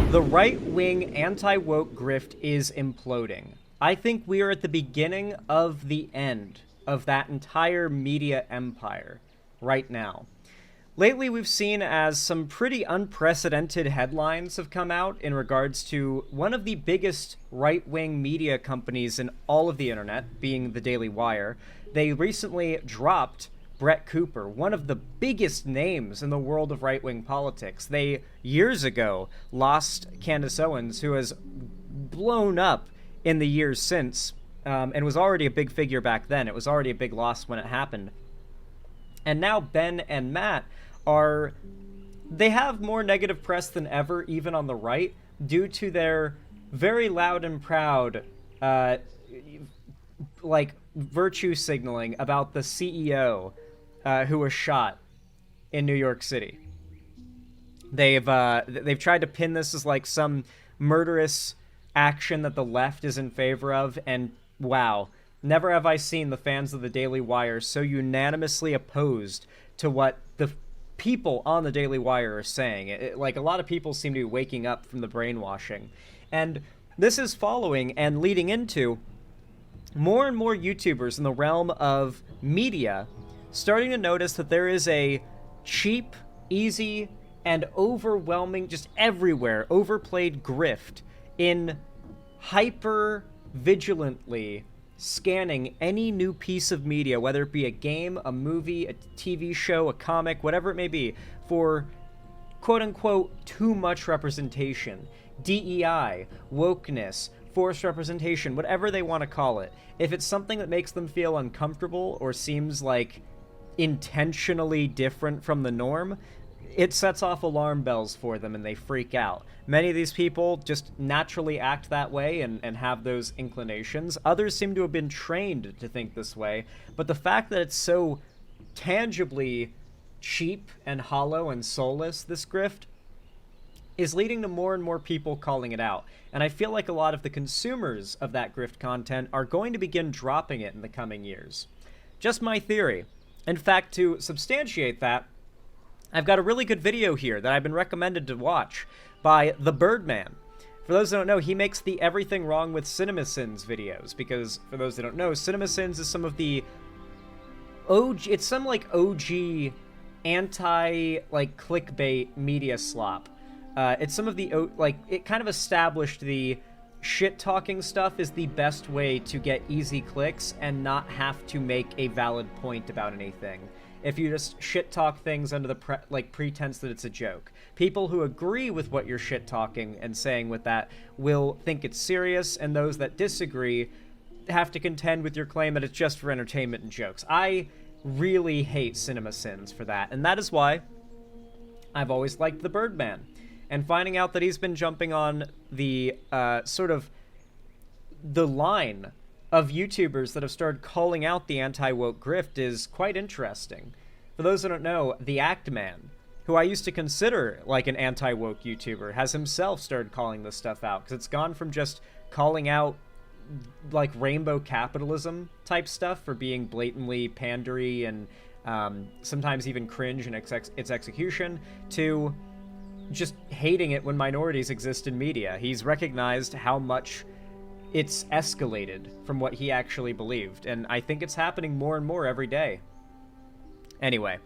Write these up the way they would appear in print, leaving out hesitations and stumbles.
The right-wing anti-woke grift is imploding. I think we are at the beginning of the end of that entire media empire right now. Lately, we've seen as some pretty unprecedented headlines have come out in regards to one of the biggest right-wing media companies in all of the internet, being the Daily Wire. They recently dropped Brett Cooper, one of the biggest names in the world of right-wing politics. They, years ago, lost Candace Owens, who has blown up in the years since, and was already a big figure back then. It was already a big loss when it happened. And now Ben and Matt they have more negative press than ever, even on the right, due to their very loud and proud, virtue signaling about the CEO who was shot in New York City. They've tried to pin this as like some murderous action that the left is in favor of, and wow, never have I seen the fans of the Daily Wire so unanimously opposed to what the people on the Daily Wire are saying. Like, a lot of people seem to be waking up from the brainwashing. And this is following and leading into more and more YouTubers in the realm of media starting to notice that there is a cheap, easy, and overwhelming, just everywhere, overplayed grift in hyper-vigilantly scanning any new piece of media, whether it be a game, a movie, a TV show, a comic, whatever it may be, for quote-unquote too much representation, DEI, wokeness, forced representation, whatever they want to call it. If it's something that makes them feel uncomfortable or seems like intentionally different from the norm, it sets off alarm bells for them and they freak out. Many of these people just naturally act that way and have those inclinations. Others seem to have been trained to think this way, but the fact that it's so tangibly cheap and hollow and soulless, this grift, is leading to more and more people calling it out. And I feel like a lot of the consumers of that grift content are going to begin dropping it in the coming years. Just my theory. In fact, to substantiate that, I've got a really good video here that I've been recommended to watch by The Birdman. For those that don't know, he makes the Everything Wrong with CinemaSins videos, because for those that don't know, CinemaSins is some of the OG, it's some like OG clickbait media slop. It's some of the, it kind of established the shit-talking stuff is the best way to get easy clicks and not have to make a valid point about anything. If you just shit-talk things under the pretense that it's a joke. People who agree with what you're shit-talking and saying with that will think it's serious, and those that disagree have to contend with your claim that it's just for entertainment and jokes. I really hate CinemaSins for that, and that is why I've always liked The Birdman. And finding out that he's been jumping on the sort of the line of YouTubers that have started calling out the anti-woke grift is quite interesting. For those who don't know, the Act Man, who I used to consider like an anti-woke YouTuber, has himself started calling this stuff out, because it's gone from just calling out like rainbow capitalism type stuff for being blatantly pandery and sometimes even cringe in its execution, to just hating it when minorities exist in media. He's recognized how much it's escalated from what he actually believed, and I think it's happening more and more every day. Anyway,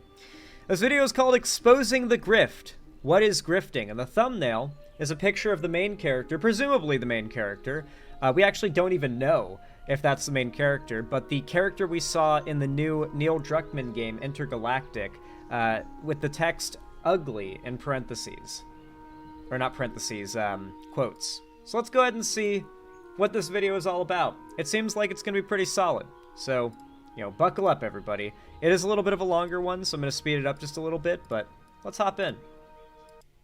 this video is called Exposing the Grift. What is grifting? And the thumbnail is a picture of the main character, presumably the main character. We actually don't even know if that's the main character, but the character we saw in the new Neil Druckmann game, Intergalactic, with the text ugly in parentheses. Or not parentheses, quotes. So let's go ahead and see what this video is all about. It seems like it's going to be pretty solid. So, buckle up, everybody. It is a little bit of a longer one, so I'm going to speed it up just a little bit, but let's hop in.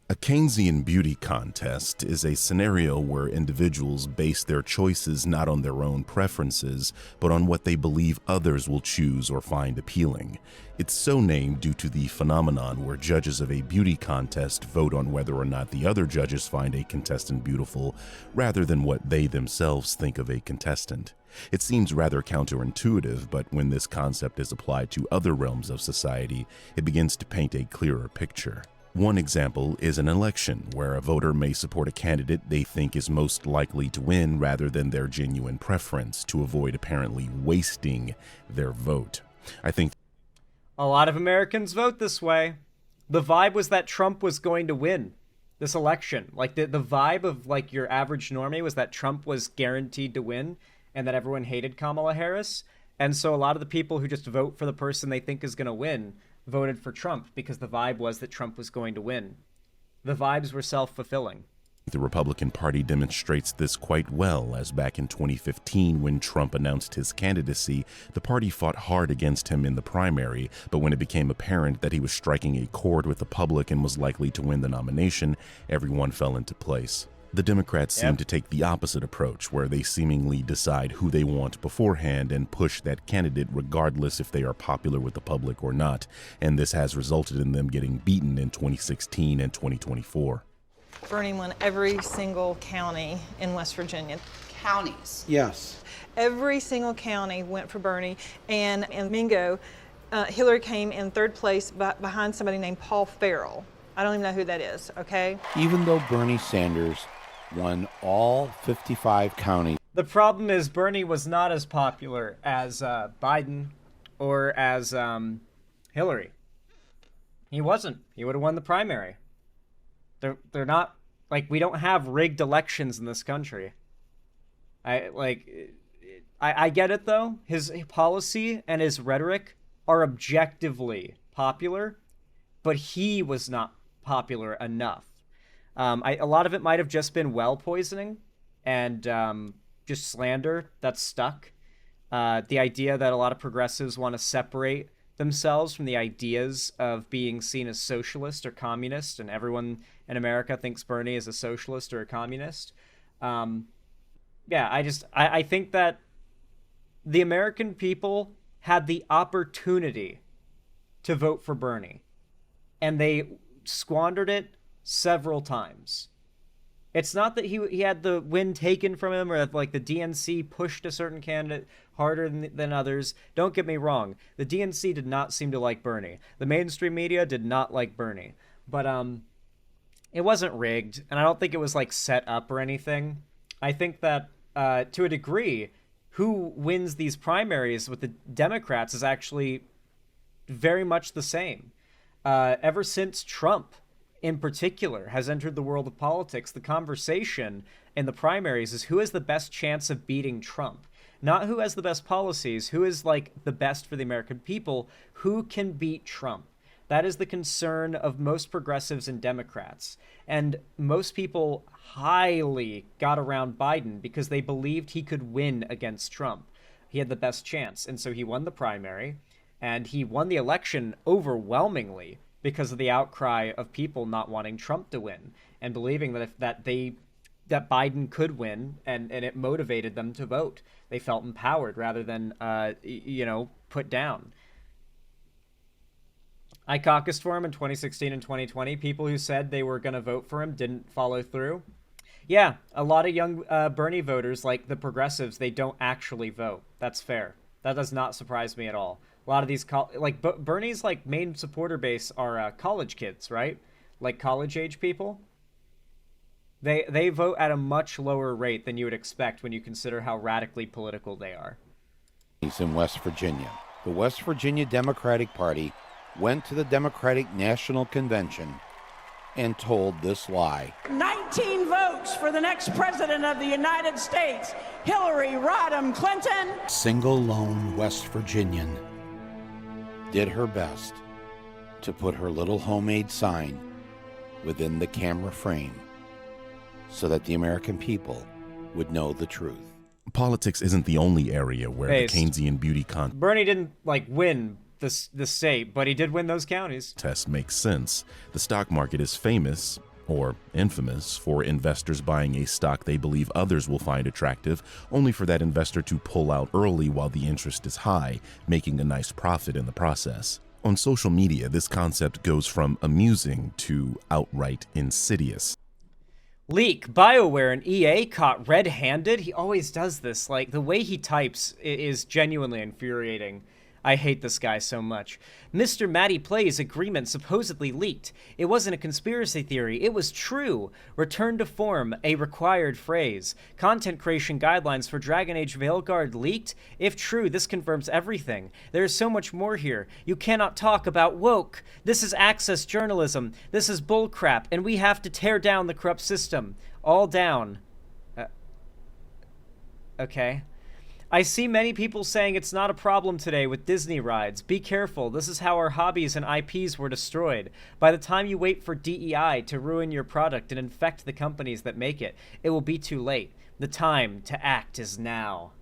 A Keynesian beauty contest is a scenario where individuals base their choices not on their own preferences, but on what they believe others will choose or find appealing. It's so named due to the phenomenon where judges of a beauty contest vote on whether or not the other judges find a contestant beautiful, rather than what they themselves think of a contestant. It seems rather counterintuitive, but when this concept is applied to other realms of society, it begins to paint a clearer picture. One example is an election where a voter may support a candidate they think is most likely to win rather than their genuine preference to avoid apparently wasting their vote. I think a lot of Americans vote this way. The vibe was that Trump was going to win this election. Like the vibe of like your average normie was that Trump was guaranteed to win and that everyone hated Kamala Harris. And so a lot of the people who just vote for the person they think is going to win voted for Trump because the vibe was that Trump was going to win. The vibes were self-fulfilling. the Republican Party demonstrates this quite well, as back in 2015 when Trump announced his candidacy, the party fought hard against him in the primary, but when it became apparent that he was striking a chord with the public and was likely to win the nomination, everyone fell into place. The Democrats seem to take the opposite approach, where they seemingly decide who they want beforehand and push that candidate regardless if they are popular with the public or not, and this has resulted in them getting beaten in 2016 and 2024. Bernie won every single county in West Virginia. Counties? Yes. Every single county went for Bernie, and in Mingo, Hillary came in third place behind somebody named Paul Farrell. I don't even know who that is, okay? Even though Bernie Sanders won all 55 counties. The problem is Bernie was not as popular as Biden or as Hillary. He wasn't. He would have won the primary. They're not, like, we don't have rigged elections in this country. I get it, though. His policy and his rhetoric are objectively popular, but he was not popular enough. A lot of it might have just been well poisoning and just slander that's stuck. The idea that a lot of progressives want to separate themselves from the ideas of being seen as socialist or communist, and everyone in America thinks Bernie is a socialist or a communist. I think that the American people had the opportunity to vote for Bernie, and they squandered it several times. It's not that he had the win taken from him, or that, like, the DNC pushed a certain candidate harder than others. Don't get me wrong. The DNC did not seem to like Bernie. The mainstream media did not like Bernie. But it wasn't rigged, and I don't think it was, like, set up or anything. I think that, to a degree, who wins these primaries with the Democrats is actually very much the same. Ever since Trump, in particular, has entered the world of politics, the conversation in the primaries is who has the best chance of beating Trump. Not who has the best policies, who is, like, the best for the American people, who can beat Trump. That is the concern of most progressives and Democrats. And most people highly got around Biden because they believed he could win against Trump. He had the best chance, and so he won the primary, and he won the election overwhelmingly because of the outcry of people not wanting Trump to win and believing that Biden could win, and it motivated them to vote. They felt empowered rather than put down. I caucused for him in 2016 and 2020. People who said they were going to vote for him didn't follow through. Yeah, a lot of young Bernie voters, like the progressives, they don't actually vote. That's fair. That does not surprise me at all. A lot of these, Bernie's, like, main supporter base are college kids, right? Like, college-age people. They vote at a much lower rate than you would expect when you consider how radically political they are. He's in West Virginia. The West Virginia Democratic Party went to the Democratic National Convention and told this lie. 19 votes for the next president of the United States, Hillary Rodham Clinton. Single lone West Virginian did her best to put her little homemade sign within the camera frame so that the American people would know the truth. Politics isn't the only area where the Keynesian beauty Bernie didn't, like, win the state, but he did win those counties. Test makes sense. The stock market is famous, or infamous, for investors buying a stock they believe others will find attractive, only for that investor to pull out early while the interest is high, making a nice profit in the process. On social media, this concept goes from amusing to outright insidious. Leak, BioWare and EA caught red-handed. He always does this. Like, the way he types is genuinely infuriating. I hate this guy so much. Mr. Matty Play's agreement supposedly leaked. It wasn't a conspiracy theory. It was true. Return to form, a required phrase. Content creation guidelines for Dragon Age Veilguard leaked? If true, this confirms everything. There is so much more here. You cannot talk about woke. This is access journalism. This is bullcrap, and we have to tear down the corrupt system. All down. Okay. I see many people saying it's not a problem today with Disney rides. Be careful. This is how our hobbies and IPs were destroyed. By the time you wait for DEI to ruin your product and infect the companies that make it, it will be too late. The time to act is now.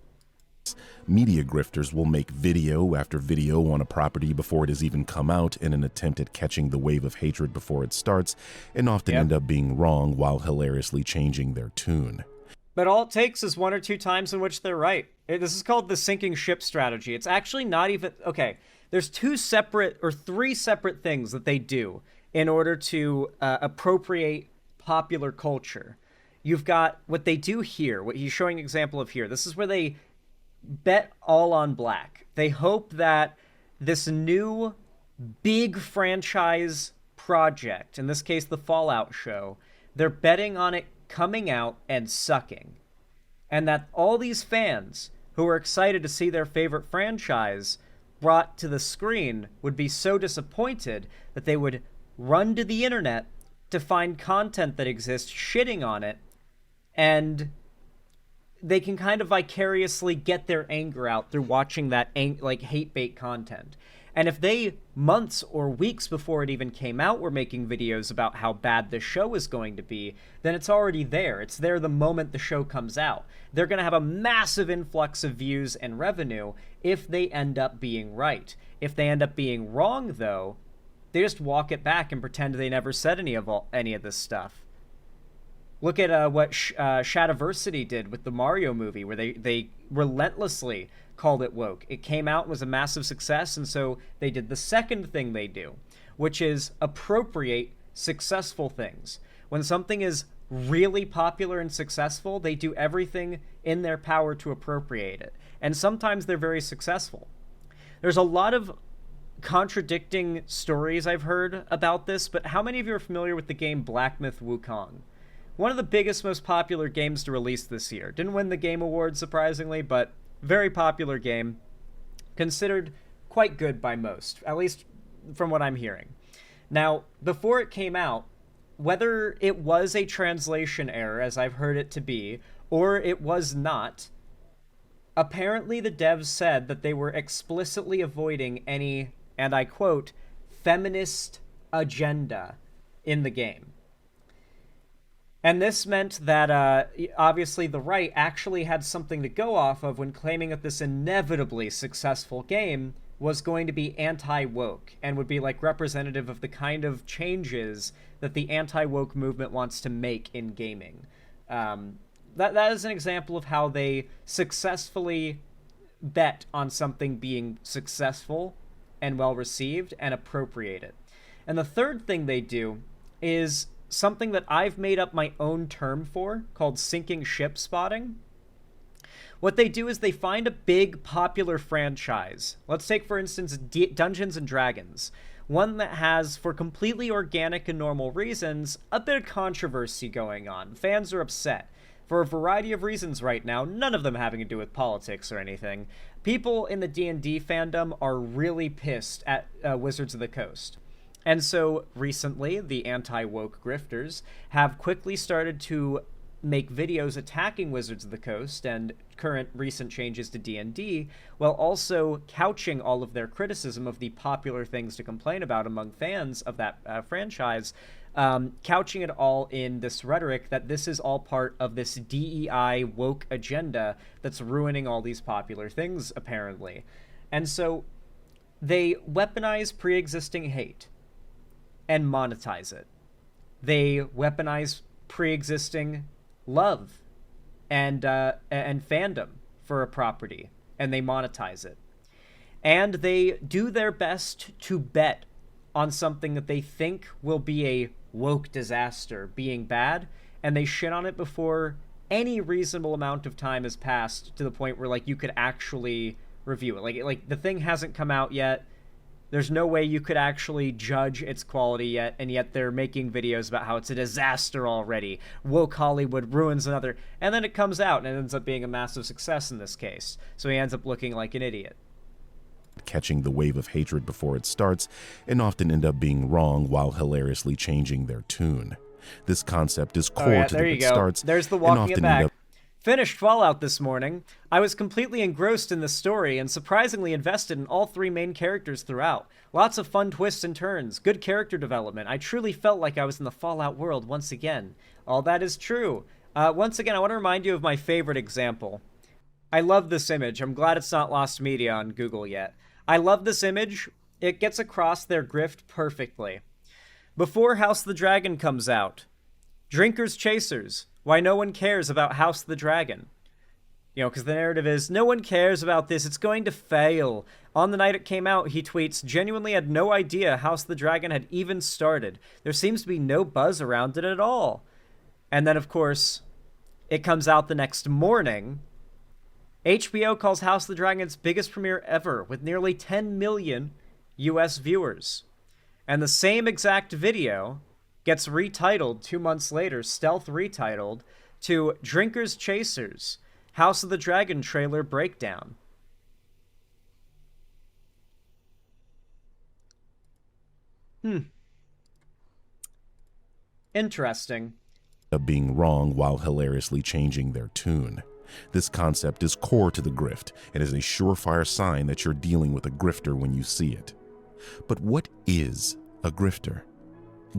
Media grifters will make video after video on a property before it has even come out in an attempt at catching the wave of hatred before it starts, and often end up being wrong while hilariously changing their tune. But all it takes is 1 or 2 times in which they're right. This is called the sinking ship strategy. It's actually not even... Okay, there's 3 separate things that they do in order to appropriate popular culture. You've got what they do here, what he's showing an example of here. This is where they bet all on black. They hope that this new big franchise project, in this case the Fallout show, they're betting on it coming out and sucking. And that all these fans who are excited to see their favorite franchise brought to the screen would be so disappointed that they would run to the internet to find content that exists shitting on it, and they can kind of vicariously get their anger out through watching that hate bait content. And if they, months or weeks before it even came out, were making videos about how bad the show is going to be, then it's already there. It's there the moment the show comes out. They're going to have a massive influx of views and revenue if they end up being right. If they end up being wrong, though, they just walk it back and pretend they never said any of this stuff. Look at what Shadiversity did with the Mario movie, where they relentlessly called it woke. It came out and was a massive success, and so they did the second thing they do, which is appropriate successful things. When something is really popular and successful, they do everything in their power to appropriate it. And sometimes they're very successful. There's a lot of contradicting stories I've heard about this, but how many of you are familiar with the game Black Myth Wukong? One of the biggest, most popular games to release this year. Didn't win the Game Awards, surprisingly, but very popular game. Considered quite good by most, at least from what I'm hearing. Now, before it came out, whether it was a translation error, as I've heard it to be, or it was not, apparently the devs said that they were explicitly avoiding any, and I quote, feminist agenda in the game. And this meant that, obviously, the right actually had something to go off of when claiming that this inevitably successful game was going to be anti-woke and would be, like, representative of the kind of changes that the anti-woke movement wants to make in gaming. That is an example of how they successfully bet on something being successful and well-received and appropriate it. And the third thing they do is something that I've made up my own term for, called sinking ship spotting. What they do is they find a big popular franchise. Let's take, for instance, Dungeons & Dragons. One that has, for completely organic and normal reasons, a bit of controversy going on. Fans are upset. For a variety of reasons right now, none of them having to do with politics or anything. People in the D&D fandom are really pissed at Wizards of the Coast. And so, recently, the anti-woke grifters have quickly started to make videos attacking Wizards of the Coast and current recent changes to D&D, while also couching all of their criticism of the popular things to complain about among fans of that franchise, couching it all in this rhetoric that this is all part of this DEI woke agenda that's ruining all these popular things, apparently. And so, they weaponize pre-existing hate and monetize it. They weaponize pre-existing love and fandom for a property, and they monetize it. And they do their best to bet on something that they think will be a woke disaster being bad, and they shit on it before any reasonable amount of time has passed to the point where, like, you could actually review it. Like the thing hasn't come out yet. There's no way you could actually judge its quality yet, and yet they're making videos about how it's a disaster already. Woke Hollywood ruins another, and then it comes out and it ends up being a massive success in this case. So he ends up looking like an idiot. Catching the wave of hatred before it starts, and often end up being wrong while hilariously changing their tune. This concept is core to the starts. There's the walking it back. Finished Fallout this morning. I was completely engrossed in the story and surprisingly invested in all three main characters throughout. Lots of fun twists and turns, good character development. I truly felt like I was in the Fallout world once again. All that is true. Once again, I want to remind you of my favorite example. I love this image. I'm glad it's not lost media on Google yet. I love this image. It gets across their grift perfectly. Before House of the Dragon comes out, Drinkers Chasers. Why no one cares about House of the Dragon. You know, because the narrative is, no one cares about this, it's going to fail. On the night it came out, he tweets, genuinely had no idea House of the Dragon had even started. There seems to be no buzz around it at all. And then, of course, it comes out the next morning. HBO calls House of the Dragon its biggest premiere ever, with nearly 10 million US viewers. And the same exact video gets retitled 2 months later, stealth retitled, to Drinkers Chasers, House of the Dragon trailer breakdown. Interesting. Being wrong while hilariously changing their tune. This concept is core to the grift and is a surefire sign that you're dealing with a grifter when you see it. But what is a grifter?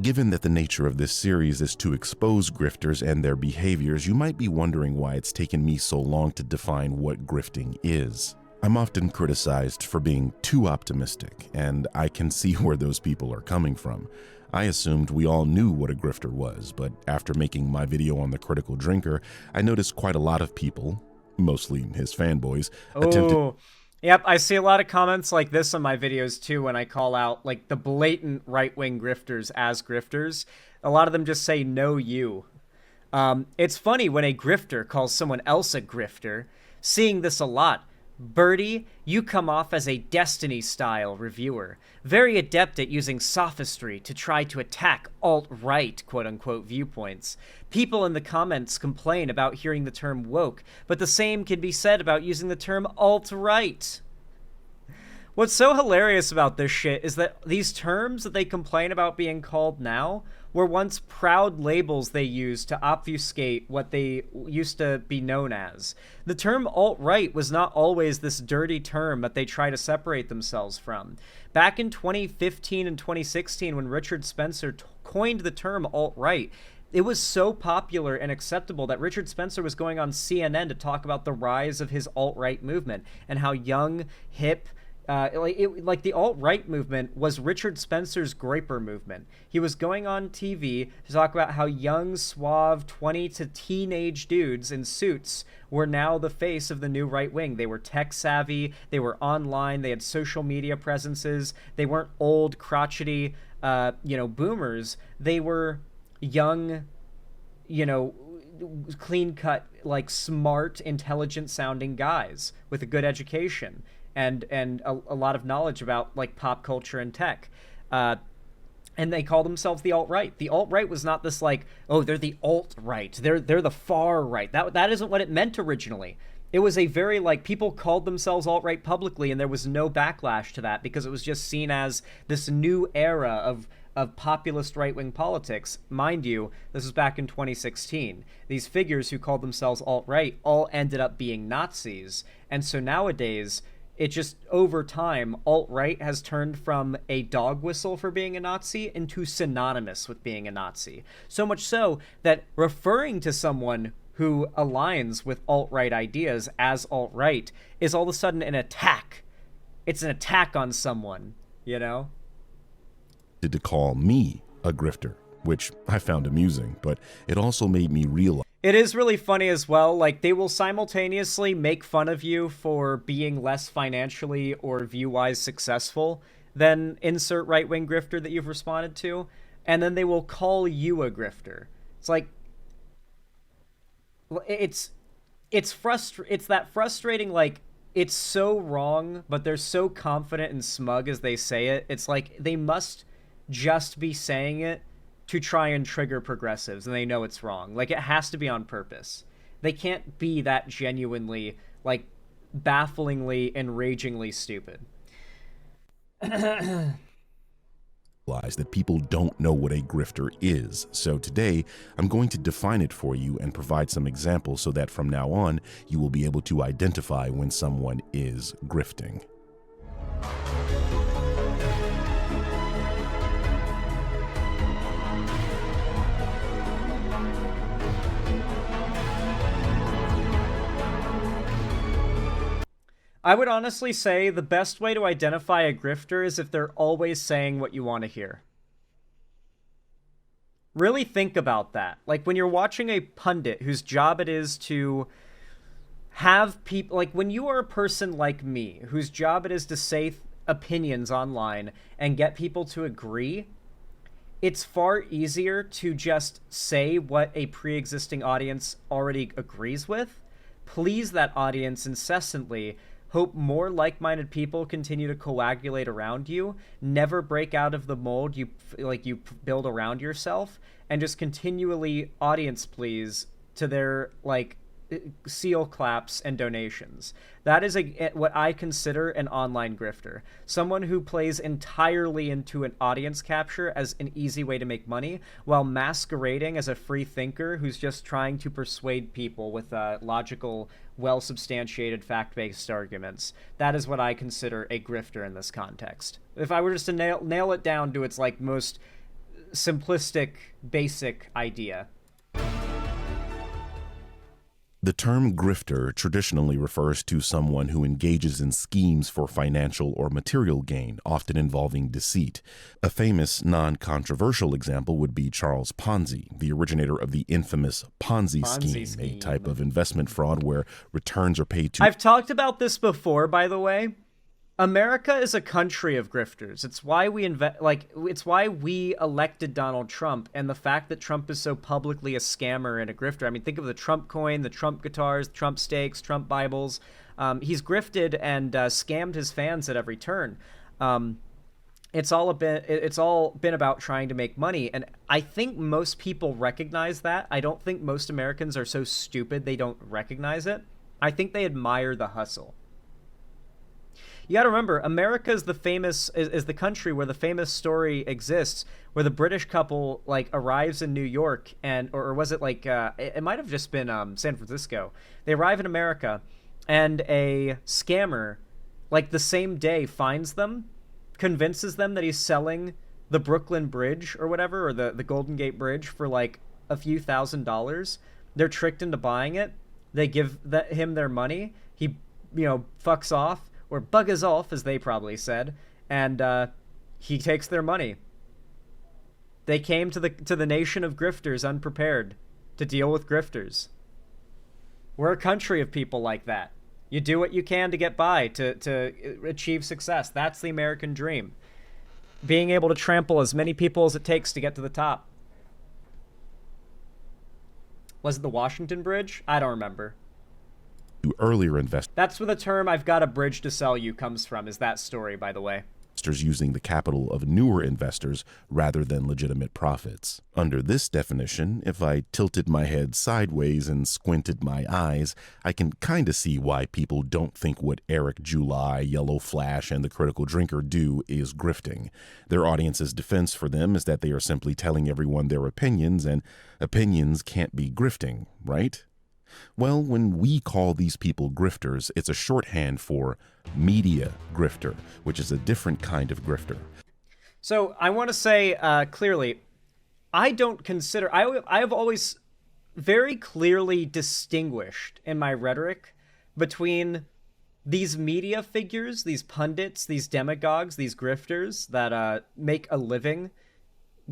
Given that the nature of this series is to expose grifters and their behaviors, you might be wondering why it's taken me so long to define what grifting is. I'm often criticized for being too optimistic, and I can see where those people are coming from. I assumed we all knew what a grifter was, but after making my video on the critical drinker, I noticed quite a lot of people, mostly his fanboys, attempted... Yep, I see a lot of comments like this on my videos too when I call out like the blatant right-wing grifters as grifters. A lot of them just say, no, you. It's funny when a grifter calls someone else a grifter. Seeing this a lot. Birdie, you come off as a Destiny-style reviewer, very adept at using sophistry to try to attack alt-right, quote-unquote, viewpoints. People in the comments complain about hearing the term woke, but the same can be said about using the term alt-right. What's so hilarious about this shit is that these terms that they complain about being called now were once proud labels they used to obfuscate what they used to be known as. The term alt-right was not always this dirty term that they try to separate themselves from. Back in 2015 and 2016, when Richard Spencer coined the term alt-right, it was so popular and acceptable that Richard Spencer was going on CNN to talk about the rise of his alt-right movement and how young, hip, like the alt-right movement was Richard Spencer's Groyper movement. He was going on TV to talk about how young, suave, 20 to teenage dudes in suits were now the face of the new right wing. They were tech savvy, they were online, they had social media presences, they weren't old, crotchety, boomers. They were young, clean-cut, like smart, intelligent-sounding guys with a good education. And a lot of knowledge about like pop culture and tech. And they call themselves the alt-right. The alt-right was not this like, oh, they're the alt-right. They're the far right. That isn't what it meant originally. It was a very like, people called themselves alt-right publicly and there was no backlash to that because it was just seen as this new era of populist right-wing politics. Mind you, this was back in 2016. These figures who called themselves alt-right all ended up being Nazis. And so nowadays, it just, over time, alt-right has turned from a dog whistle for being a Nazi into synonymous with being a Nazi. So much so that referring to someone who aligns with alt-right ideas as alt-right is all of a sudden an attack. It's an attack on someone, you know? To call me a grifter, which I found amusing, but it also made me realize. It is really funny as well, like they will simultaneously make fun of you for being less financially or view-wise successful than insert right-wing grifter that you've responded to, and then they will call you a grifter. It's like, it's that frustrating, like, it's so wrong, but they're so confident and smug as they say it. It's like they must just be saying it to try and trigger progressives, and they know it's wrong. Like, it has to be on purpose. They can't be that genuinely, like, bafflingly, enragingly stupid. That people don't know what a grifter is. So today, I'm going to define it for you and provide some examples so that from now on, you will be able to identify when someone is grifting. I would honestly say the best way to identify a grifter is if they're always saying what you want to hear. Really think about that. Like, when you're watching a pundit whose job it is to have people... Like, when you are a person like me, whose job it is to say opinions online and get people to agree, it's far easier to just say what a pre-existing audience already agrees with, please that audience incessantly, hope more like-minded people continue to coagulate around you, never break out of the mold you build around yourself, and just continually audience please to their, like, seal claps and donations. That is what I consider an online grifter. Someone who plays entirely into an audience capture as an easy way to make money, while masquerading as a free thinker who's just trying to persuade people with logical, well-substantiated, fact-based arguments. That is what I consider a grifter in this context. If I were just to nail it down to its, like, most simplistic, basic idea. The term grifter traditionally refers to someone who engages in schemes for financial or material gain, often involving deceit. A famous, non-controversial example would be Charles Ponzi, the originator of the infamous Ponzi scheme, a type of investment fraud where returns are paid to... I've talked about this before, by the way. America is a country of grifters. It's why it's why we elected Donald Trump, and the fact that Trump is so publicly a scammer and a grifter. I mean, think of the Trump coin, the Trump guitars, Trump steaks, Trump Bibles. He's grifted and scammed his fans at every turn. It's all been about trying to make money, and I think most people recognize that. I don't think most Americans are so stupid they don't recognize it. I think they admire the hustle. You got to remember, America is the country where the famous story exists, where the British couple, like, arrives in New York, and or was it like it might have just been San Francisco. They arrive in America, and a scammer, like, the same day finds them, convinces them that he's selling the Brooklyn Bridge or whatever, or the Golden Gate Bridge for like a few $1,000s. They're tricked into buying it. They give him their money. He, fucks off. Or buggers off, as they probably said, and he takes their money. They came to the nation of grifters unprepared to deal with grifters. We're a country of people like that. You do what you can to get by, to achieve success. That's the American dream. Being able to trample as many people as it takes to get to the top. Was it the Washington Bridge? I don't remember. Earlier investors. That's where the term "I've got a bridge to sell you" comes from, is that story, by the way. Using the capital of newer investors rather than legitimate profits. Under this definition, if I tilted my head sideways and squinted my eyes, I can kind of see why people don't think what Eric July, Yellow Flash, and the Critical Drinker do is grifting. Their audience's defense for them is that they are simply telling everyone their opinions, and opinions can't be grifting, right? Well, when we call these people grifters, it's a shorthand for media grifter, which is a different kind of grifter. So I want to say clearly, I don't consider... I have always very clearly distinguished in my rhetoric between these media figures, these pundits, these demagogues, these grifters that make a living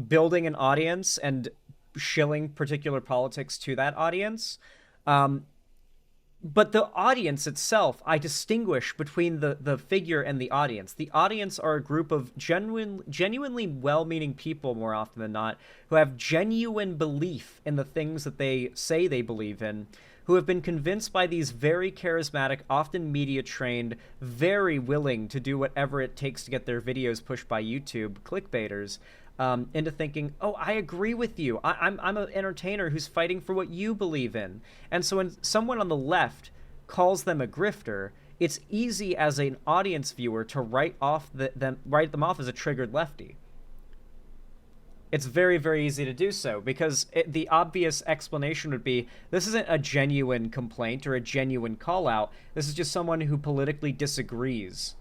building an audience and shilling particular politics to that audience. But the audience itself, I distinguish between the figure and the audience. The audience are a group of genuinely well-meaning people, more often than not, who have genuine belief in the things that they say they believe in, who have been convinced by these very charismatic, often media-trained, very willing to do whatever it takes to get their videos pushed by YouTube clickbaiters, into thinking, oh, I agree with you. I'm an entertainer who's fighting for what you believe in. And so when someone on the left calls them a grifter, it's easy as an audience viewer to write them off as a triggered lefty. It's very, very easy to do so, because the obvious explanation would be, this isn't a genuine complaint or a genuine call-out. This is just someone who politically disagrees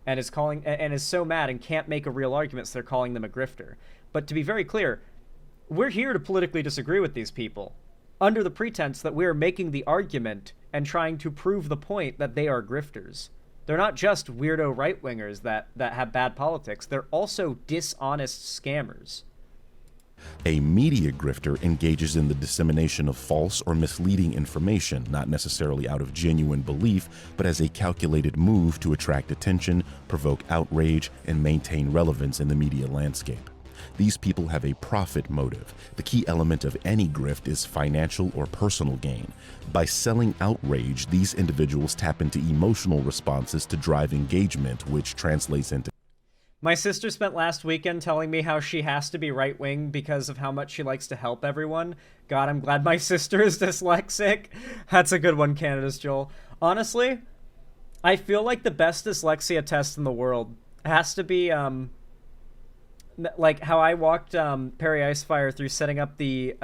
and is so mad and can't make a real argument, so they're calling them a grifter. But to be very clear, we're here to politically disagree with these people, under the pretense that we're making the argument and trying to prove the point that they are grifters. They're not just weirdo right-wingers that have bad politics. They're also dishonest scammers. A media grifter engages in the dissemination of false or misleading information, not necessarily out of genuine belief, but as a calculated move to attract attention, provoke outrage, and maintain relevance in the media landscape. These people have a profit motive. The key element of any grift is financial or personal gain. By selling outrage, these individuals tap into emotional responses to drive engagement, which translates into... My sister spent last weekend telling me how she has to be right-wing because of how much she likes to help everyone. God, I'm glad my sister is dyslexic. That's a good one, Canada's Joel. Honestly, I feel like the best dyslexia test in the world has to be, like how I walked Perry Icefire through setting up the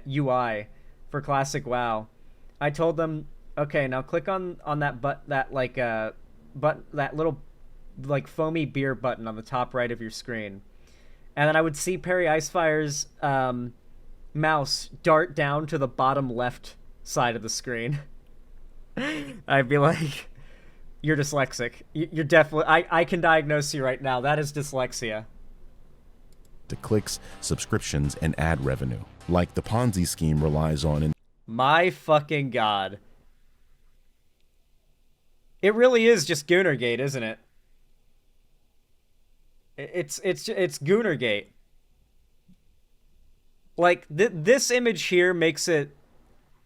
UI for Classic WoW. I told them, okay, now click on that that little like foamy beer button on the top right of your screen, and then I would see Perry Icefire's mouse dart down to the bottom left side of the screen. I'd be like, you're dyslexic. You're definitely... I can diagnose you right now. That is dyslexia. To clicks, subscriptions, and ad revenue, like the Ponzi scheme relies on in... My fucking god. It really is just Goonergate, isn't it? It's Goonergate. Like, this image here makes it,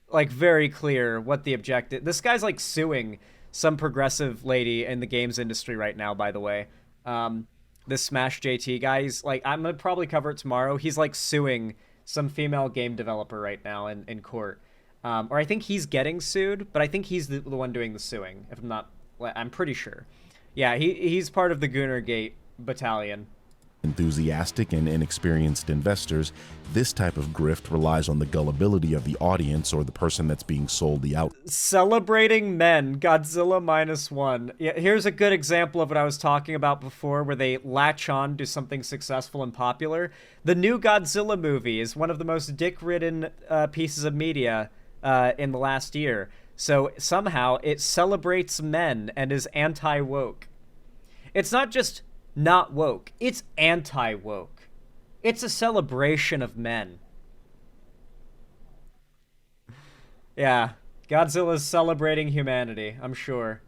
like, very clear what the objective... This guy's, like, suing some progressive lady in the games industry right now, by the way. This Smash JT guy, he's, like, I'm gonna probably cover it tomorrow. He's, like, suing some female game developer right now in court. Or I think he's getting sued, but I think he's the one doing the suing, if I'm not... I'm pretty sure. Yeah, he's part of the Goonergate battalion. Enthusiastic and inexperienced investors, this type of grift relies on the gullibility of the audience or the person that's being sold the out. Celebrating men, Godzilla -1. Yeah, here's a good example of what I was talking about before, where they latch on to something successful and popular. The new Godzilla movie is one of the most dick-ridden pieces of media in the last year. So somehow it celebrates men and is anti-woke. It's not just not woke, it's anti-woke. It's a celebration of men. Yeah, Godzilla's celebrating humanity, I'm sure.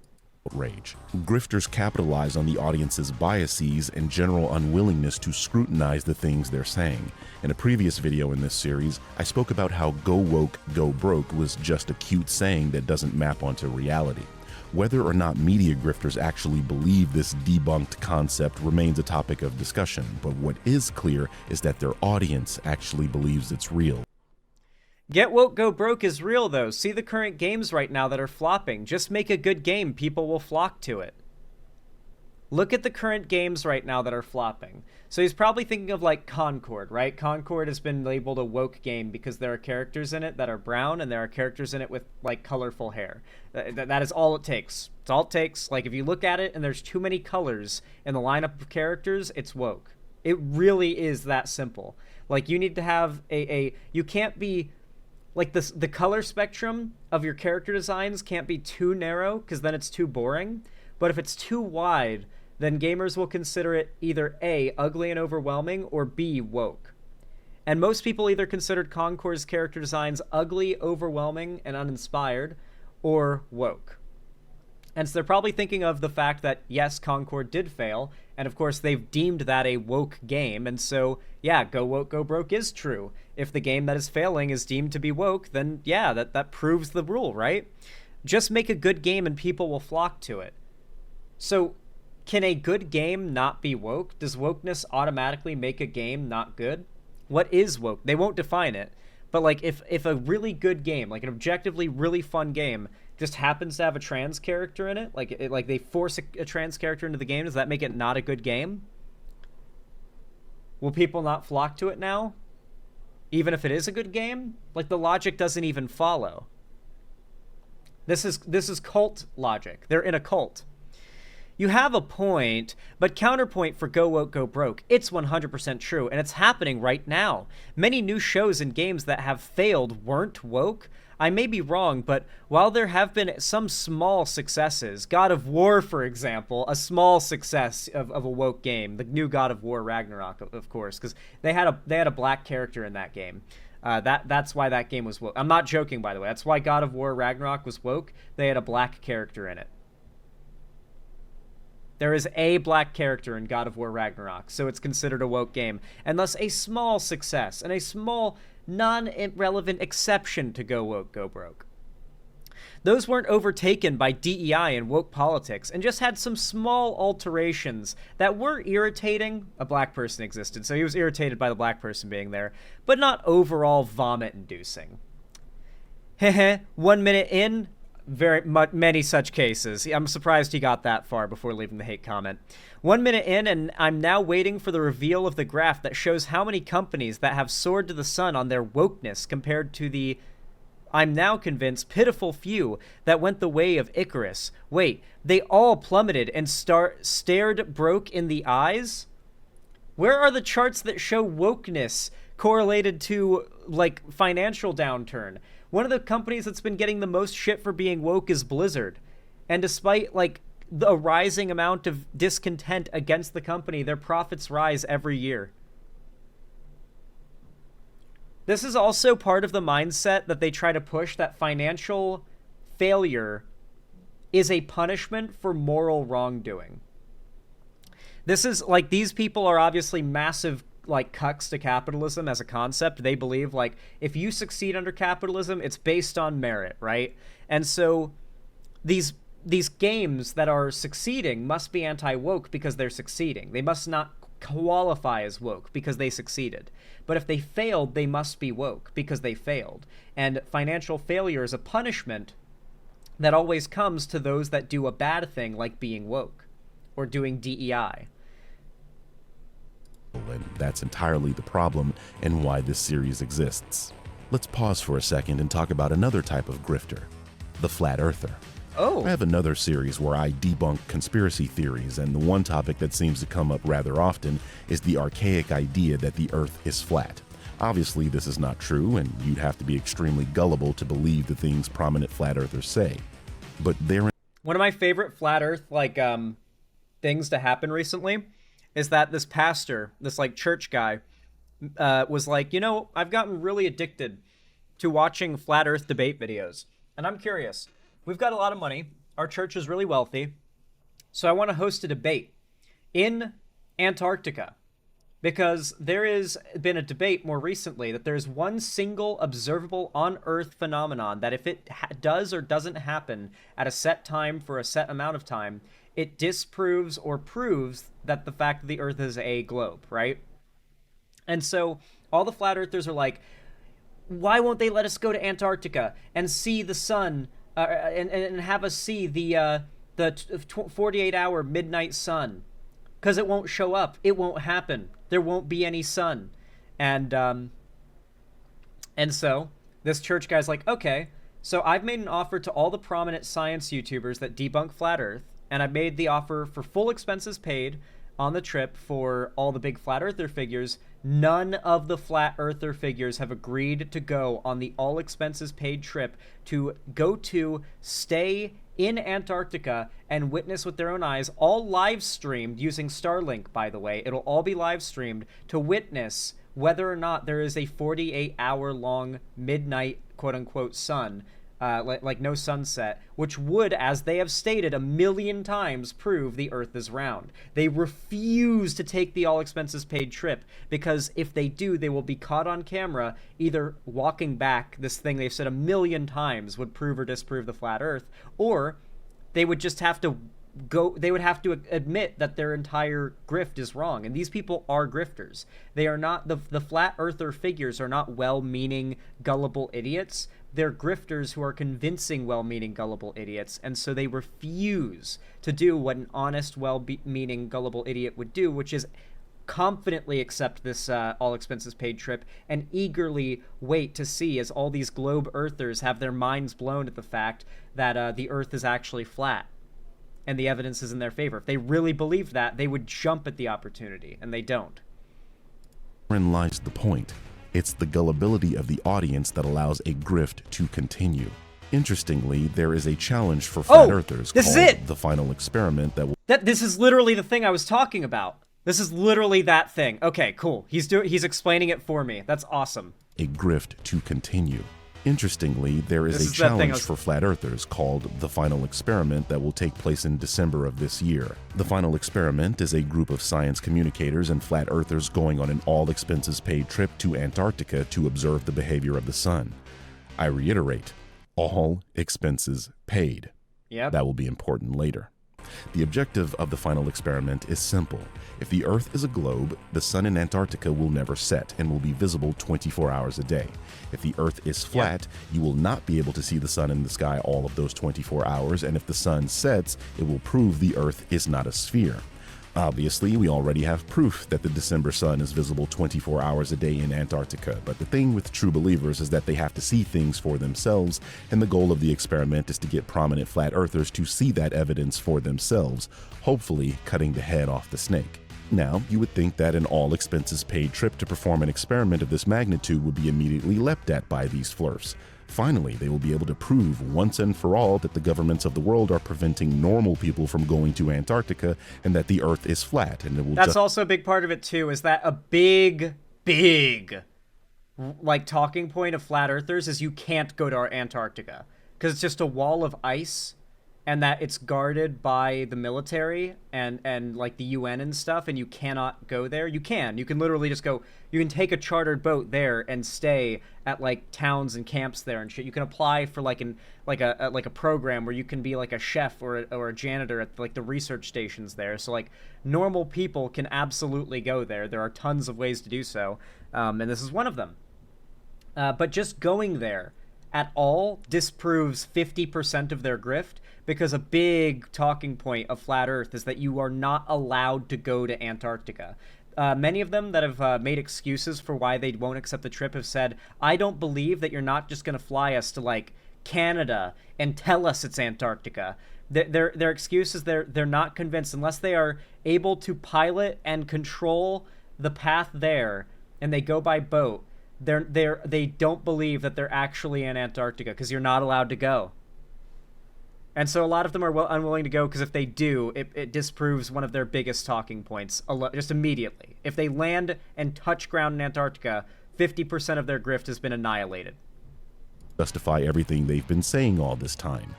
Outrage. Grifters capitalize on the audience's biases and general unwillingness to scrutinize the things they're saying. In a previous video in this series, I spoke about how go woke, go broke was just a cute saying that doesn't map onto reality. Whether or not media grifters actually believe this debunked concept remains a topic of discussion, but what is clear is that their audience actually believes it's real. Get woke, go broke is real, though. See the current games right now that are flopping. Just make a good game, people will flock to it. Look at the current games right now that are flopping. So he's probably thinking of, like, Concord, right? Concord has been labeled a woke game because there are characters in it that are brown and there are characters in it with, like, colorful hair. That is all it takes. It's all it takes. Like, if you look at it and there's too many colors in the lineup of characters, it's woke. It really is that simple. Like, you need to have you can't be... Like, the color spectrum of your character designs can't be too narrow, because then it's too boring. But if it's too wide, then gamers will consider it either A, ugly and overwhelming, or B, woke. And most people either considered Concord's character designs ugly, overwhelming, and uninspired, or woke. And so they're probably thinking of the fact that, yes, Concord did fail, And of course, they've deemed that a woke game, and so, yeah, go woke, go broke is true. If the game that is failing is deemed to be woke, then yeah, that proves the rule, right? Just make a good game and people will flock to it. So, can a good game not be woke? Does wokeness automatically make a game not good? What is woke? They won't define it. But, like, if a really good game, like an objectively really fun game, just happens to have a trans character in it, like they force a trans character into the game, does that make it not a good game? Will people not flock to it now? Even if it is a good game? Like, the logic doesn't even follow. This is cult logic. They're in a cult. You have a point, but counterpoint for go woke, go broke. It's 100% true, and it's happening right now. Many new shows and games that have failed weren't woke. I may be wrong, but while there have been some small successes, God of War, for example, a small success of a woke game, the new God of War Ragnarok, of course, because they had a black character in that game. That's why that game was woke. I'm not joking, by the way. That's why God of War Ragnarok was woke. They had a black character in it. There is a black character in God of War Ragnarok, so it's considered a woke game, and thus a small success and a small non-relevant exception to go woke, go broke. Those weren't overtaken by DEI and woke politics, and just had some small alterations that were irritating. A black person existed, so he was irritated by the black person being there, but not overall vomit-inducing. Heh 1 minute in, many such cases. I'm surprised he got that far before leaving the hate comment. 1 minute in, and I'm now waiting for the reveal of the graph that shows how many companies that have soared to the sun on their wokeness compared to the, I'm now convinced, pitiful few that went the way of Icarus. Wait, they all plummeted and stared broke in the eyes? Where are the charts that show wokeness correlated to, like, financial downturn? One of the companies that's been getting the most shit for being woke is Blizzard. And despite, like, the rising amount of discontent against the company, their profits rise every year. This is also part of the mindset that they try to push, that financial failure is a punishment for moral wrongdoing. This is, like, these people are obviously massive, like, cucks to capitalism as a concept. They believe, like, if you succeed under capitalism, it's based on merit, right? And so these games that are succeeding must be anti-woke because they're succeeding. They must not qualify as woke because they succeeded. But if they failed, they must be woke because they failed. And financial failure is a punishment that always comes to those that do a bad thing, like being woke or doing DEI. And that's entirely the problem and why this series exists. Let's pause for a second and talk about another type of grifter, the flat earther. Oh. I have another series where I debunk conspiracy theories, and the one topic that seems to come up rather often is the archaic idea that the Earth is flat. Obviously, this is not true, and you'd have to be extremely gullible to believe the things prominent flat earthers say. But therein... One of my favorite flat earth, like, things to happen recently is that this pastor, this, like, church guy, was like, you know, I've gotten really addicted to watching flat earth debate videos. And I'm curious. We've got a lot of money. Our church is really wealthy. So I want to host a debate in Antarctica. Because there has been a debate more recently that there's one single observable on-Earth phenomenon that if it does or doesn't happen at a set time for a set amount of time, it disproves or proves that the fact that the Earth is a globe, right? And so all the flat earthers are like, why won't they let us go to Antarctica and see the sun and have us see the 48-hour midnight sun? Because it won't show up. It won't happen. There won't be any sun. And so this church guy's like, okay, so I've made an offer to all the prominent science YouTubers that debunk flat Earth, and I've made the offer for full expenses paid on the trip for all the big flat earther figures. None of the flat earther figures have agreed to go on the all expenses paid trip to go to stay in Antarctica and witness with their own eyes, all live streamed using Starlink, by the way. It'll all be live streamed to witness whether or not there is a 48-hour long midnight quote unquote sun like no sunset, which would, as they have stated 1,000,000 times, prove the Earth is round. They refuse to take the all-expenses-paid trip because if they do, they will be caught on camera either walking back this thing they've said 1,000,000 times would prove or disprove the flat Earth, or they would just have to they would have to admit that their entire grift is wrong. And these people are grifters. They are not, the flat earther figures are not well-meaning, gullible idiots. They're grifters who are convincing well-meaning, gullible idiots. And so they refuse to do what an honest, well-meaning, gullible idiot would do, which is confidently accept this all-expenses-paid trip and eagerly wait to see as all these globe earthers have their minds blown at the fact that the Earth is actually flat. And the evidence is in their favor. If they really believed that, they would jump at the opportunity, and they don't. Wherein lies the point. It's the gullibility of the audience that allows a grift to continue. Interestingly, there is a challenge for flat earthers called the final experiment that will... This is literally the thing I was talking about. This is literally that thing. Okay, cool. He's explaining it for me. That's awesome. A grift to continue. Interestingly, there is a challenge for flat earthers called the final experiment that will take place in December of this year. The final experiment is a group of science communicators and flat earthers going on an all-expenses-paid trip to Antarctica to observe the behavior of the sun. I reiterate, all expenses paid. Yep. That will be important later. The objective of the final experiment is simple. If the Earth is a globe, the sun in Antarctica will never set and will be visible 24 hours a day. If the Earth is flat, you will not be able to see the sun in the sky all of those 24 hours, and if the sun sets, it will prove the Earth is not a sphere. Obviously, we already have proof that the December sun is visible 24 hours a day in Antarctica, but the thing with true believers is that they have to see things for themselves, and the goal of the experiment is to get prominent flat earthers to see that evidence for themselves, hopefully cutting the head off the snake. Now, you would think that an all-expenses-paid trip to perform an experiment of this magnitude would be immediately leapt at by these flirfs. Finally, they will be able to prove once and for all that the governments of the world are preventing normal people from going to Antarctica and that the Earth is flat. And it will That's also a big part of it, too, is that a big, like, talking point of flat earthers is you can't go to Antarctica because it's just a wall of ice and that it's guarded by the military and like the UN and stuff, and you cannot go there. You can literally just go, you can take a chartered boat there and stay at like towns and camps there and shit. You can apply for like a program where you can be like a chef or a janitor at like the research stations there. So like normal people can absolutely go there. There are tons of ways to do so, and this is one of them. But just going there at all disproves 50% of their grift, because a big talking point of Flat Earth is that you are not allowed to go to Antarctica. Many of them that have made excuses for why they won't accept the trip have said, I don't believe that you're not just going to fly us to, like, Canada and tell us it's Antarctica. Their excuse is they're not convinced unless they are able to pilot and control the path there and they go by boat. They don't believe that they're actually in Antarctica because you're not allowed to go. And so a lot of them are unwilling to go because if they do, it disproves one of their biggest talking points just immediately. If they land and touch ground in Antarctica, 50% of their grift has been annihilated. Justify everything they've been saying all this time,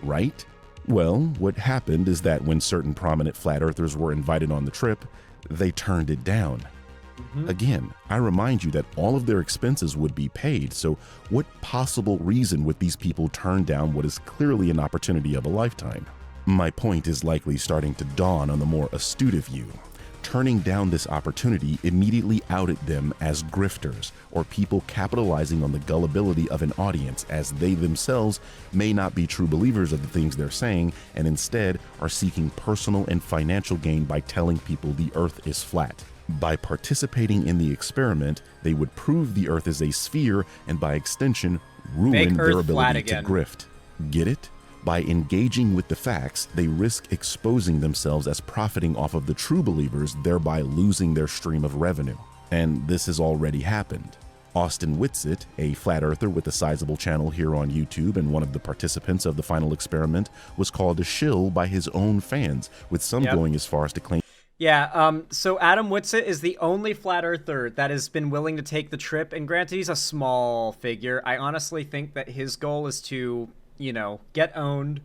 right? Well, what happened is that when certain prominent flat earthers were invited on the trip, they turned it down. Again, I remind you that all of their expenses would be paid, so what possible reason would these people turn down what is clearly an opportunity of a lifetime? My point is likely starting to dawn on the more astute of you. Turning down this opportunity immediately outed them as grifters, or people capitalizing on the gullibility of an audience, as they themselves may not be true believers of the things they're saying, and instead are seeking personal and financial gain by telling people the Earth is flat. By participating in the experiment, they would prove the Earth is a sphere and by extension, ruin their ability to grift. Get it? By engaging with the facts, they risk exposing themselves as profiting off of the true believers, thereby losing their stream of revenue. And this has already happened. Austin Whitsitt, a flat earther with a sizable channel here on YouTube and one of the participants of the final experiment, was called a shill by his own fans, with some going as far as to claim Yeah, so Adam Whitsitt is the only flat earther that has been willing to take the trip, and granted, he's a small figure. I honestly think that his goal is to, get owned,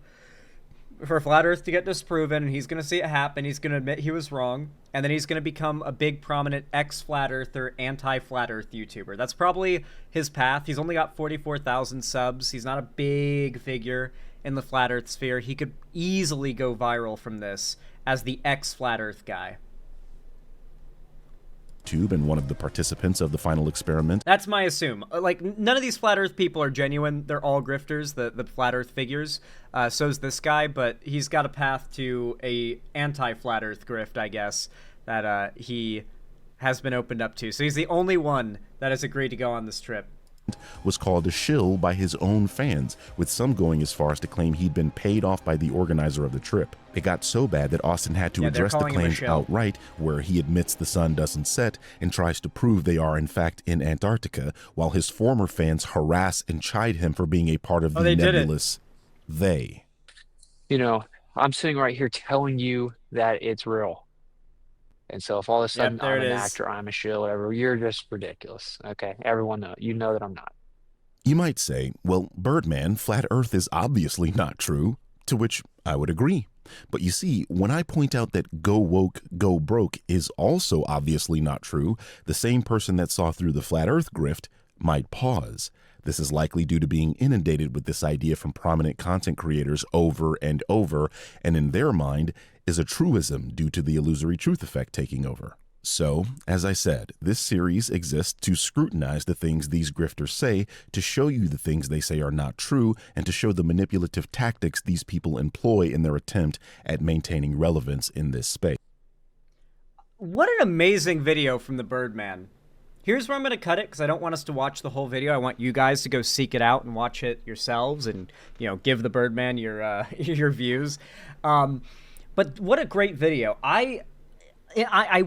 for flat earth to get disproven, and he's going to see it happen. He's going to admit he was wrong, and then he's going to become a big, prominent ex-flat earther, anti-flat earth YouTuber. That's probably his path. He's only got 44,000 subs. He's not a big figure in the flat earth sphere. He could easily go viral from this as the ex-flat earth guy. And one of the participants of the final experiment. That's my assume. Like, none of these flat earth people are genuine. They're all grifters, the flat earth figures. So's this guy, but he's got a path to a anti-flat earth grift, I guess, that he has been opened up to. So he's the only one that has agreed to go on this trip. Was called a shill by his own fans, with some going as far as to claim he'd been paid off by the organizer of the trip. It got so bad that Austin had to address the claims outright, where he admits the sun doesn't set and tries to prove they are in fact in Antarctica, while his former fans harass and chide him for being a part of the nebulous they. I'm sitting right here telling you that it's real. And so if all of a sudden I'm an actor, I'm a shill, whatever, you're just ridiculous. Okay, everyone knows. You know that I'm not. You might say, well, Birdman, flat earth is obviously not true, to which I would agree. But you see, when I point out that go woke, go broke is also obviously not true, the same person that saw through the flat earth grift might pause. This is likely due to being inundated with this idea from prominent content creators over and over, and in their mind is a truism due to the illusory truth effect taking over. So, as I said, this series exists to scrutinize the things these grifters say, to show you the things they say are not true, and to show the manipulative tactics these people employ in their attempt at maintaining relevance in this space. What an amazing video from the Birdman. Here's where I'm going to cut it, because I don't want us to watch the whole video. I want you guys to go seek it out and watch it yourselves and, give the Birdman your your views. But what a great video. I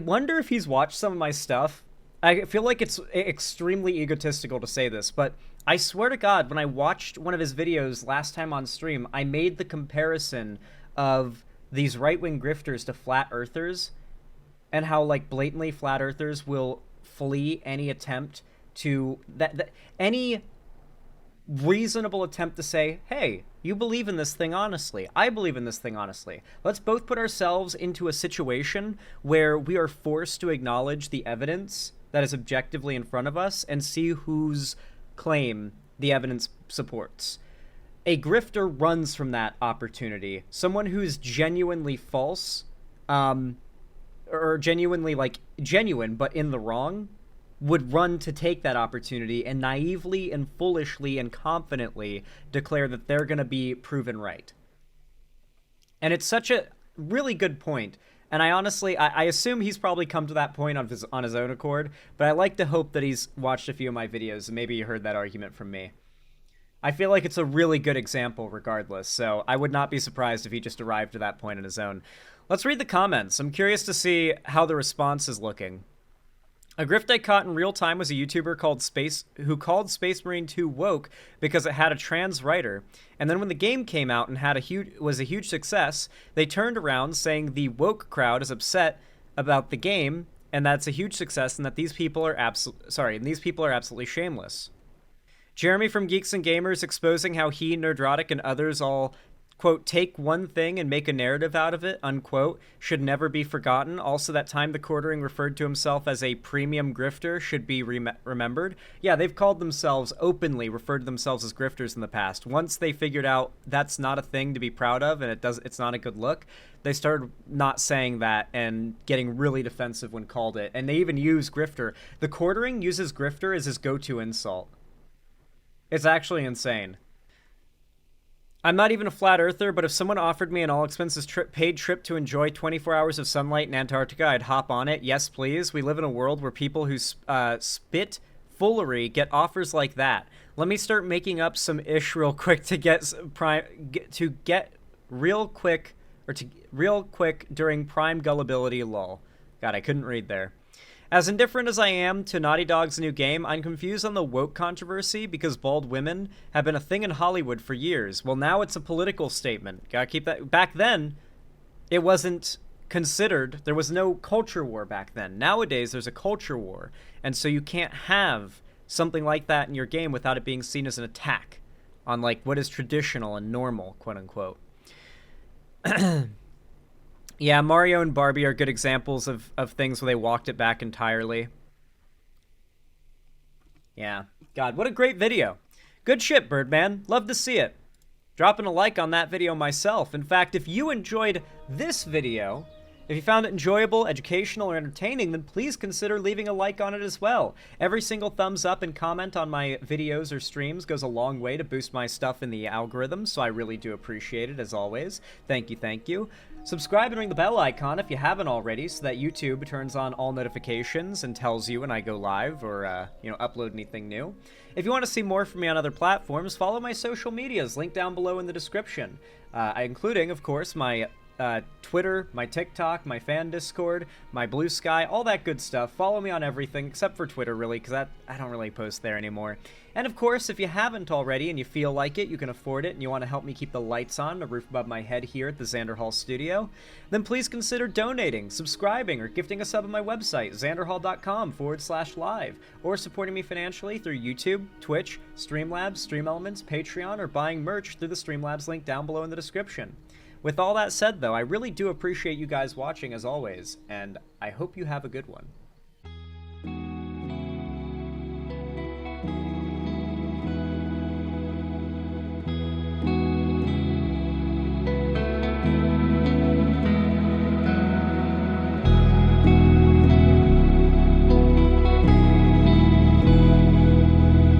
wonder if he's watched some of my stuff. I feel like it's extremely egotistical to say this, but I swear to God, when I watched one of his videos last time on stream, I made the comparison of these right-wing grifters to flat earthers and how, blatantly flat earthers will flee any attempt to any reasonable attempt to say, hey, you believe in this thing honestly, I believe in this thing honestly. Let's both put ourselves into a situation where we are forced to acknowledge the evidence that is objectively in front of us and see whose claim the evidence supports. A grifter runs from that opportunity. Someone who's genuinely false, or genuinely, genuine, but in the wrong, would run to take that opportunity and naively and foolishly and confidently declare that they're going to be proven right. And it's such a really good point. And I honestly, I assume he's probably come to that point on his own accord, but I like to hope that he's watched a few of my videos and maybe you heard that argument from me. I feel like it's a really good example regardless, so I would not be surprised if he just arrived to that point on his own. Let's read the comments. I'm curious to see how the response is looking. A grift I caught in real time was a YouTuber who called Space Marine 2 woke because it had a trans writer. And then when the game came out and was a huge success, they turned around saying the woke crowd is upset about the game and that's a huge success and that these people are absolutely shameless. Jeremy from Geeks and Gamers exposing how he, Nerdrotic, and others all, quote, take one thing and make a narrative out of it, unquote, should never be forgotten. Also, that time the Quartering referred to himself as a premium grifter should be remembered. Yeah, they've openly referred to themselves as grifters in the past. Once they figured out that's not a thing to be proud of and it's not a good look, they started not saying that and getting really defensive when called it. And they even use grifter. The Quartering uses grifter as his go-to insult. It's actually insane. I'm not even a flat earther, but if someone offered me an all-expenses paid trip to enjoy 24 hours of sunlight in Antarctica, I'd hop on it. Yes, please. We live in a world where people who spit foolery get offers like that. Let me start making up some ish real quick real quick during prime gullibility. Lol. God, I couldn't read there. As indifferent as I am to Naughty Dog's new game, I'm confused on the woke controversy because bald women have been a thing in Hollywood for years. Well, now it's a political statement. Gotta keep that. Back then, it wasn't considered, there was no culture war back then. Nowadays, there's a culture war, and so you can't have something like that in your game without it being seen as an attack on, like, what is traditional and normal, quote-unquote. Yeah, Mario and Barbie are good examples of things where they walked it back entirely. Yeah. God, what a great video. Good shit, Birdman. Love to see it. Dropping a like on that video myself. In fact, if you enjoyed this video, if you found it enjoyable, educational, or entertaining, then please consider leaving a like on it as well. Every single thumbs up and comment on my videos or streams goes a long way to boost my stuff in the algorithm, so I really do appreciate it, as always. Thank you, thank you. Subscribe and ring the bell icon if you haven't already, so that YouTube turns on all notifications and tells you when I go live or, upload anything new. If you want to see more from me on other platforms, follow my social medias, linked down below in the description, including, of course, my Twitter, my TikTok, my fan Discord, my Blue Sky, all that good stuff. Follow me on everything, except for Twitter, really, because I don't really post there anymore. And of course, if you haven't already and you feel like it, you can afford it, and you want to help me keep the lights on, the roof above my head here at the Xanderhall studio, then please consider donating, subscribing, or gifting a sub on my website, xanderhall.com/live, or supporting me financially through YouTube, Twitch, Streamlabs, StreamElements, Patreon, or buying merch through the Streamlabs link down below in the description. With all that said, though, I really do appreciate you guys watching as always, and I hope you have a good one.